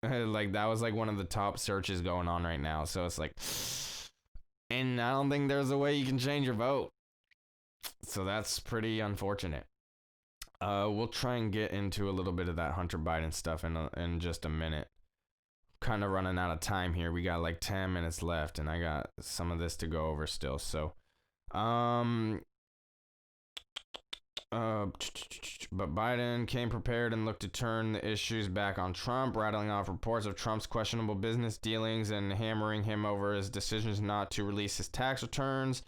Like, that was like one of the top searches going on right now. So it's like, and I don't think there's a way you can change your vote. So that's pretty unfortunate. We'll try and get into a little bit of that Hunter Biden stuff in just a minute. Kind of running out of time here. We got like 10 minutes left, and I got some of this to go over still. So, but Biden came prepared and looked to turn the issues back on Trump, rattling off reports of Trump's questionable business dealings and hammering him over his decisions not to release his tax returns.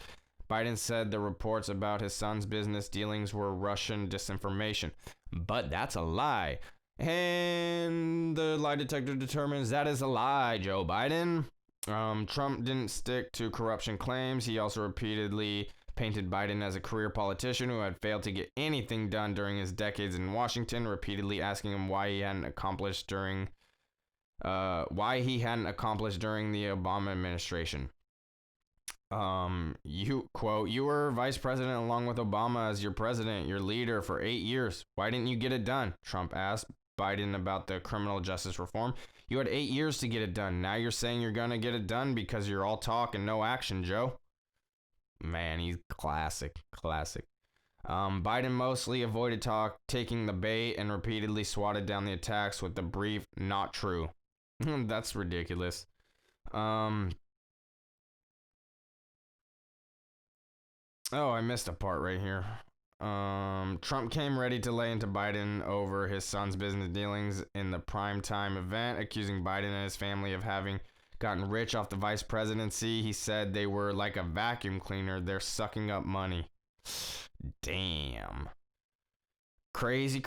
Biden said the reports about his son's business dealings were Russian disinformation. But that's a lie. And the lie detector determines that is a lie, Joe Biden. Trump didn't stick to corruption claims. He also repeatedly painted Biden as a career politician who had failed to get anything done during his decades in Washington, repeatedly asking him why he hadn't accomplished during the Obama administration. You quote, "You were vice president along with Obama as your president, your leader for 8 years. Why didn't you get it done?" Trump asked Biden about the criminal justice reform. "You had 8 years to get it done. Now you're saying you're gonna get it done because you're all talk and no action, Joe." Man, he's classic. Biden mostly avoided taking the bait and repeatedly swatted down the attacks with the brief, "Not true." That's ridiculous. Oh, I missed a part right here. Trump came ready to lay into Biden over his son's business dealings in the primetime event, accusing Biden and his family of having gotten rich off the vice presidency. He said they were like a vacuum cleaner. They're sucking up money. Damn. Crazy.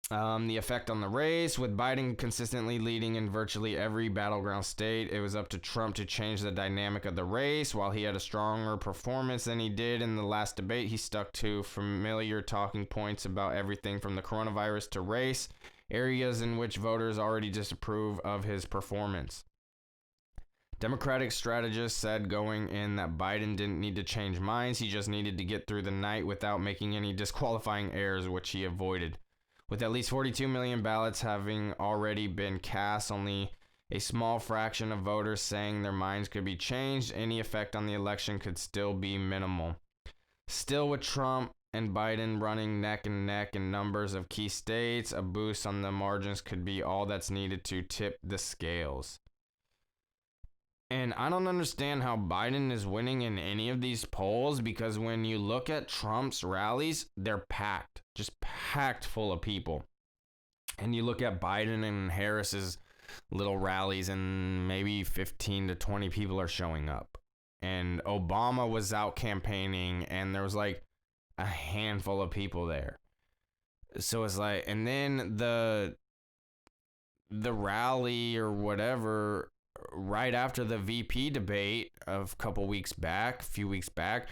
The effect on the race, with Biden consistently leading in virtually every battleground state, it was up to Trump to change the dynamic of the race. While he had a stronger performance than he did in the last debate, he stuck to familiar talking points about everything from the coronavirus to race, areas in which voters already disapprove of his performance. Democratic strategists said going in that Biden didn't need to change minds, he just needed to get through the night without making any disqualifying errors, which he avoided. With at least 42 million ballots having already been cast, only a small fraction of voters saying their minds could be changed, any effect on the election could still be minimal. Still, with Trump and Biden running neck and neck in numbers of key states, a boost on the margins could be all that's needed to tip the scales. And I don't understand how Biden is winning in any of these polls, because when you look at Trump's rallies, they're packed, just packed full of people. And you look at Biden and Harris's little rallies, and maybe 15 to 20 people are showing up. And Obama was out campaigning, and there was like a handful of people there. So it's like, and then the rally or whatever right after the VP debate of a few weeks back,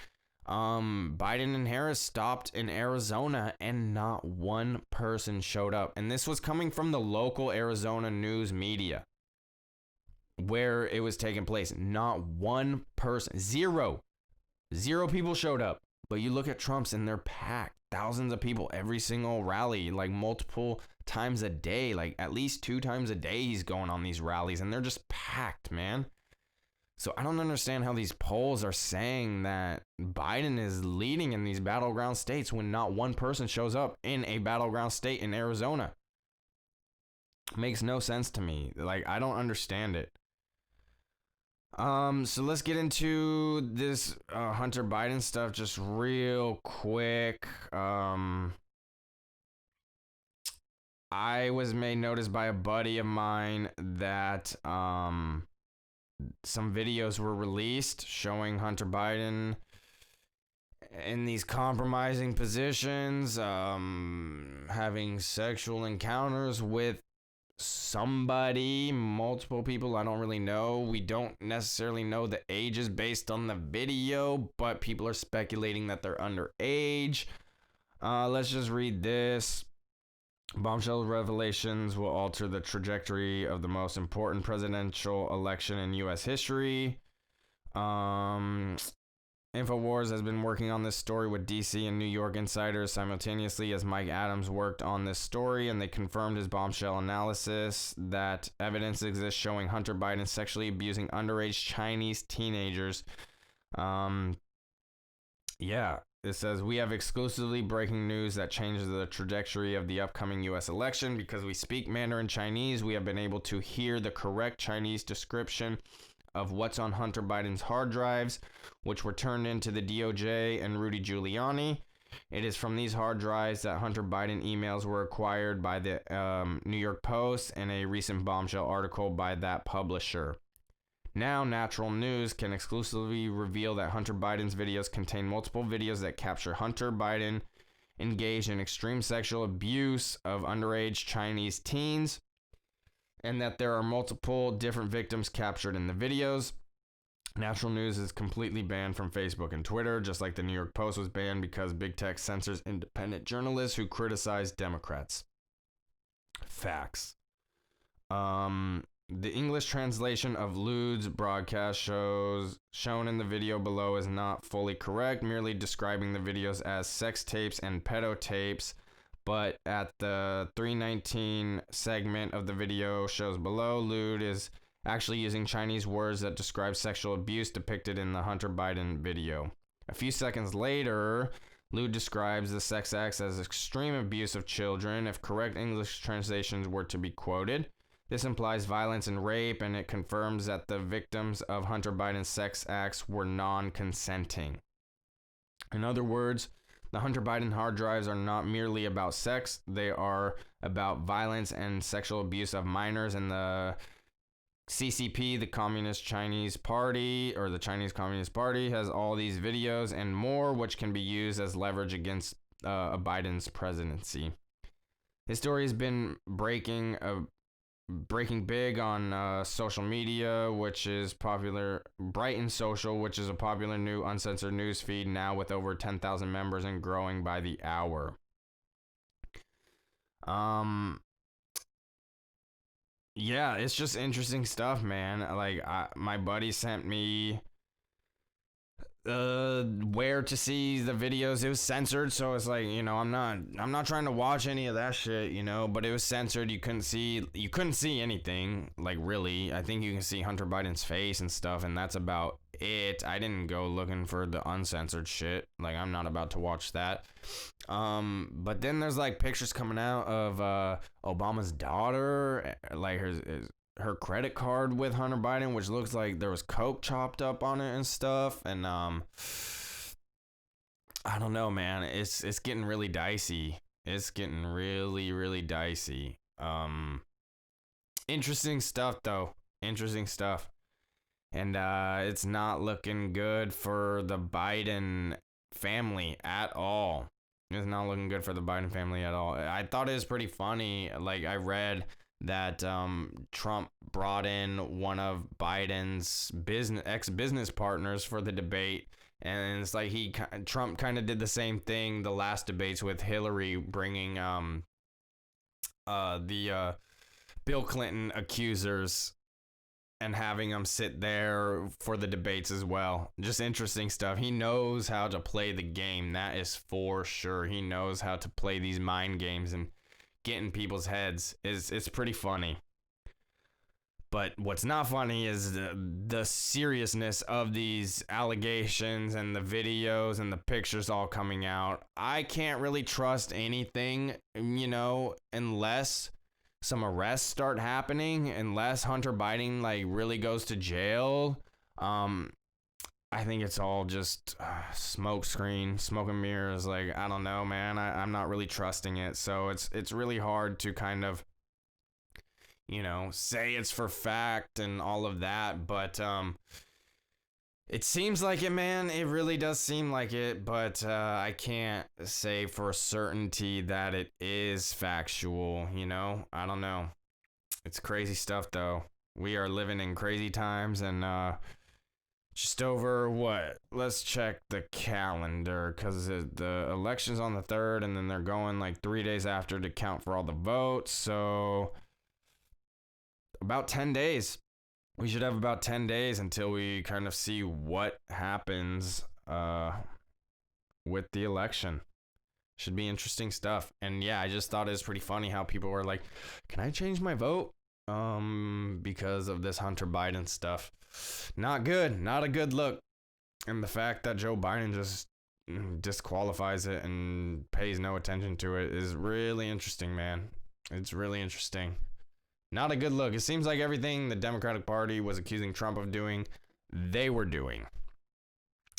Biden and Harris stopped in Arizona and not one person showed up. And this was coming from the local Arizona news media where it was taking place. Not one person, zero people showed up. But you look at Trump's and they're packed. Thousands of people every single rally, like multiple times a day, like at least 2 times a day he's going on these rallies, and they're just packed, man. So I don't understand how these polls are saying that Biden is leading in these battleground states when not one person shows up in a battleground state in Arizona. Makes no sense to me. Like, I don't understand it. So let's get into this Hunter Biden stuff just real quick. I was made notice by a buddy of mine that some videos were released showing Hunter Biden in these compromising positions, having sexual encounters with somebody, multiple people, I don't really know. We don't necessarily know the ages based on the video, but people are speculating that they're underage. Let's just read this. Bombshell revelations will alter the trajectory of the most important presidential election in U.S. history. InfoWars has been working on this story with DC and New York insiders simultaneously as Mike Adams worked on this story, and they confirmed his bombshell analysis that evidence exists showing Hunter Biden sexually abusing underage Chinese teenagers. It says, we have exclusively breaking news that changes the trajectory of the upcoming U.S. election. Because we speak Mandarin Chinese, we have been able to hear the correct Chinese description of what's on Hunter Biden's hard drives, which were turned into the DOJ and Rudy Giuliani. It is from these hard drives that Hunter Biden emails were acquired by the New York Post and a recent bombshell article by that publisher. Now, Natural News can exclusively reveal that Hunter Biden's videos contain multiple videos that capture Hunter Biden engaged in extreme sexual abuse of underage Chinese teens, and that there are multiple different victims captured in the videos. Natural News is completely banned from Facebook and Twitter, just like the New York Post was banned because big tech censors independent journalists who criticize Democrats. Facts. The English translation of Lude's broadcast shown in the video below is not fully correct, merely describing the videos as sex tapes and pedo tapes. But at the 319 segment of the video shows below, Lude is actually using Chinese words that describe sexual abuse depicted in the Hunter Biden video. A few seconds later, Lude describes the sex acts as extreme abuse of children if correct English translations were to be quoted. This implies violence and rape, and it confirms that the victims of Hunter Biden's sex acts were non-consenting. In other words, the Hunter Biden hard drives are not merely about sex, they are about violence and sexual abuse of minors, and the CCP, the Communist Chinese Party, or the Chinese Communist Party, has all these videos and more, which can be used as leverage against Biden's presidency. His story has been breaking big on social media, which is popular. Brighton Social, which is a popular new uncensored news feed now with over 10,000 members and growing by the hour. Yeah, it's just interesting stuff, man. Like, my buddy sent me where to see the videos. It was censored, so it's like, you know, I'm not trying to watch any of that shit, you know, but it was censored. You couldn't see anything, like, really. I think you can see Hunter Biden's face and stuff, and that's about it. I didn't go looking for the uncensored shit. Like, I'm not about to watch that. But then there's like pictures coming out of Obama's daughter, like her credit card with Hunter Biden, which looks like there was coke chopped up on it and stuff. And I don't know, man. It's getting really dicey. It's getting really, really dicey. Interesting stuff though. Interesting stuff. And it's not looking good for the Biden family at all. It's not looking good for the Biden family at all. I thought it was pretty funny. Like, I read that Trump brought in one of Biden's ex-business partners for the debate, and it's like Trump kind of did the same thing the last debates with Hillary, bringing the Bill Clinton accusers and having them sit there for the debates as well. Just interesting stuff. He knows how to play the game. That is for sure. He knows how to play these mind games and get in people's heads. It's pretty funny. But what's not funny is the seriousness of these allegations and the videos and the pictures all coming out. I can't really trust anything, you know, unless some arrests start happening, unless Hunter Biden like really goes to jail. I think it's all just smoke and mirrors. Like, I don't know, man. I'm not really trusting it. So it's really hard to kind of, you know, say it's for fact and all of that. But it seems like it, man. It really does seem like it. But I can't say for certainty that it is factual, you know? I don't know. It's crazy stuff, though. We are living in crazy times, and just over what? Let's check the calendar, because the election's on the 3rd, and then they're going like 3 days after to count for all the votes. So about 10 days. We should have about 10 days until we kind of see what happens with the election. Should be interesting stuff. And yeah, I just thought it was pretty funny how people were like, can I change my vote? Because of this Hunter Biden stuff. Not good. Not a good look. And the fact that Joe Biden just disqualifies it and pays no attention to it is really interesting, man. It's really interesting. Not a good look. It seems like everything the Democratic Party was accusing Trump of doing, they were doing.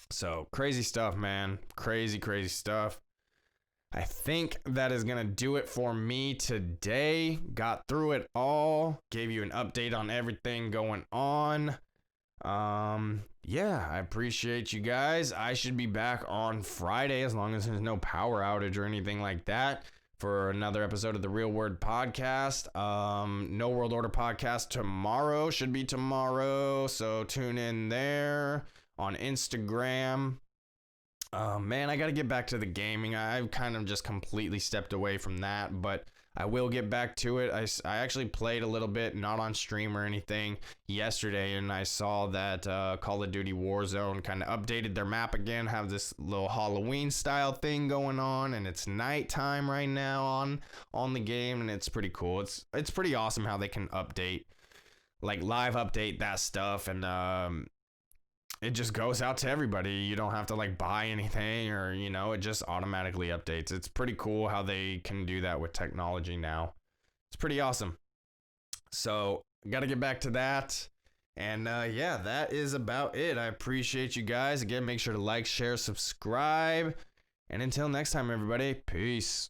So crazy stuff, man. Crazy, crazy stuff. I think that is going to do it for me today. Got through it all. Gave you an update on everything going on. Yeah, I appreciate you guys. I should be back on Friday as long as there's no power outage or anything like that for another episode of the Real WerD podcast. No World Order podcast tomorrow. Should be tomorrow. So tune in there on Instagram. Man, I got to get back to the gaming. I've kind of just completely stepped away from that, but I will get back to it. I actually played a little bit, not on stream or anything, yesterday, and I saw that Call of Duty Warzone kind of updated their map again, have this little Halloween style thing going on, and it's nighttime right now on the game, and it's pretty cool. It's pretty awesome how they can update, like live update that stuff, and it just goes out to everybody. You don't have to like buy anything or, it just automatically updates. It's pretty cool how they can do that with technology now. It's pretty awesome. So got to get back to that. And yeah, that is about it. I appreciate you guys. Again, make sure to like, share, subscribe. And until next time, everybody, peace.